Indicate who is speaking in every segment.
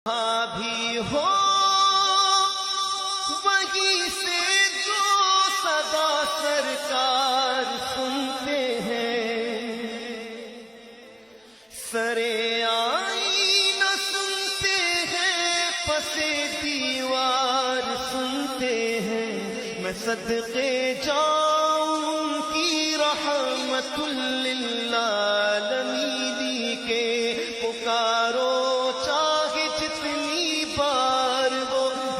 Speaker 1: بھی ہو وہیں سے جو صدا سرکار سنتے ہیں، سرے آئینہ سنتے ہیں، پسے دیوار سنتے ہیں، میں صدقے جاؤں کی رحمت للعالمین کے پکارو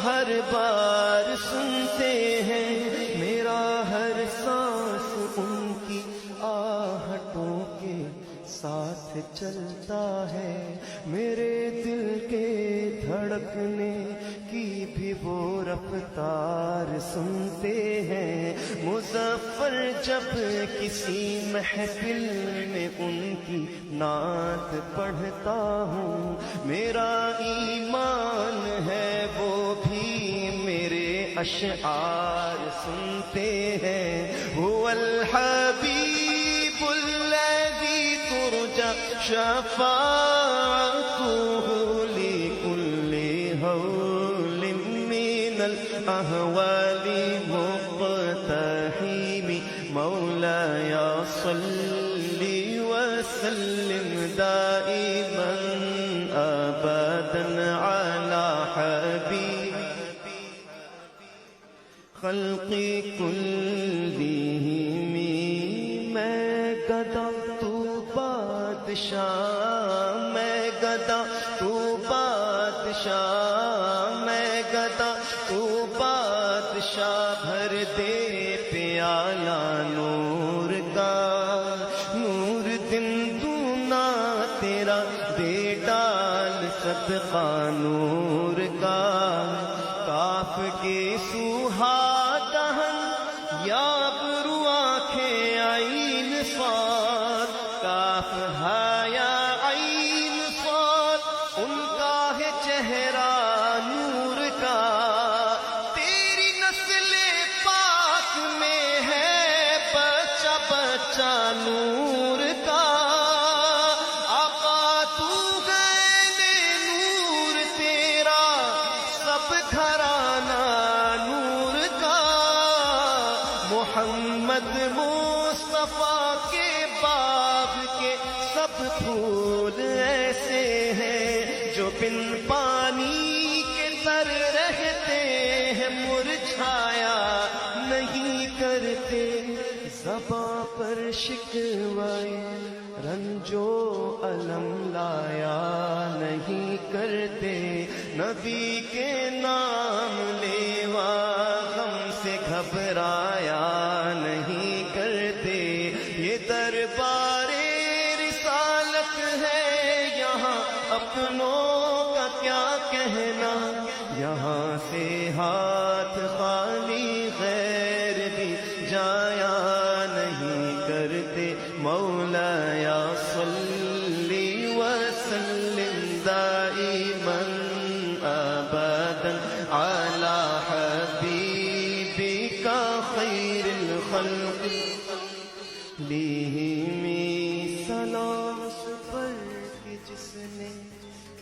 Speaker 1: ہر بار سنتے ہیں، میرا ہر سانس ان کی آہٹوں کے ساتھ چلتا ہے، میرے دل کے دھڑکنے کی بھی وہ رفتار سنتے ہیں، مظفر جب کسی محفل میں ان کی نعت پڑھتا ہوں، میرا ایمان ہے وہ اشعار سنتے ہیں، هو الحبیب الذی ترجى شفاعته لكل هول من الاهوال مقتحم، مولاي صل وسلم دائما ابدا على حبیب خلقی کلہم، میں گدا تو بادشاہ، میں گدا تو بادشاہ، میں گدا تو بادشاہ، بھر دے پیالہ نور کا، نور دن دونا تیرا دے ڈال صدقہ نور کا، کاف کے سوہا یا برو آنکھیں عین صاد، کاف یا عین صاد، ان کا ہے چہرہ نور کا، تیری نسل پاک میں ہے بچہ بچہ نور کا، آقا تو ہے نور تیرا سب گھرانہ نور کا، محمد مصطفیٰ کے باغ کے سب پھول ایسے ہیں جو بن پانی کے تر رہتے ہیں، مرجھایا نہیں کرتے، زباں پر شکوائے رنجو علم لایا نہیں کرتے، نبی کے نام لیوا غم سے گھبرایا نہیں کرتے، یہ دربار رسالت ہے یہاں اپنوں کا کیا کہنا، یہاں سے ہاتھ خالی غیر بھی جایا نہیں کرتے، مولاي صل وسلم دائما ابدا على حبيبك خير الخلق، لیہم سلام اس پر کہ جس نے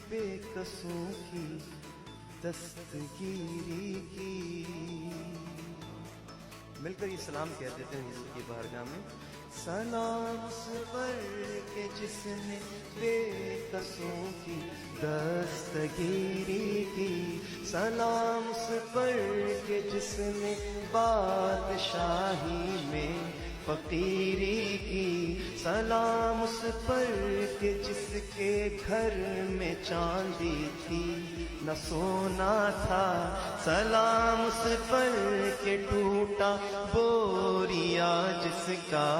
Speaker 1: بے کسوں کی دستگیری کی، مل کر یہ سلام کہہ دیتے ہیں حضور کی بارگاہ میں، سلام اس پر کہ جس نے بے کسوں کی دستگیری کی، سلام اس پر کہ جس نے بادشاہی میں فقیری کی، سلام اس پر کہ جس کے گھر میں چاندی تھی نہ سونا تھا، سلام اس پر کہ ٹوٹا بوریا جس کا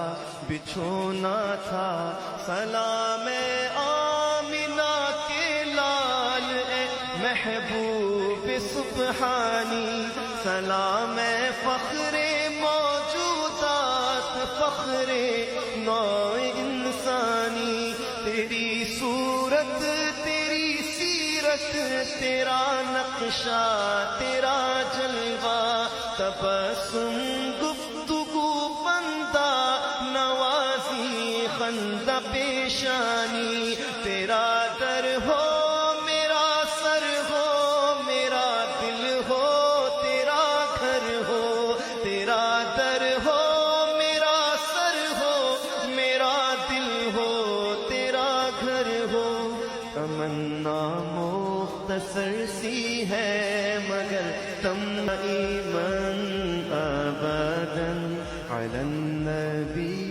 Speaker 1: بچھونا تھا، سلام اے آمنہ کے لال اے محبوب سبحانی، سلام اے فخر موجودات فخر نوع انسانی، تیری صورت تیری سیرت تیرا نقشہ تیرا جلوہ، تبسم گفتگو بندہ نوازی خندہ پیشانی، تیرا در ہو میرا سر تمنا مختصر سی ہے مگر تم ایمن ابداً علی النبی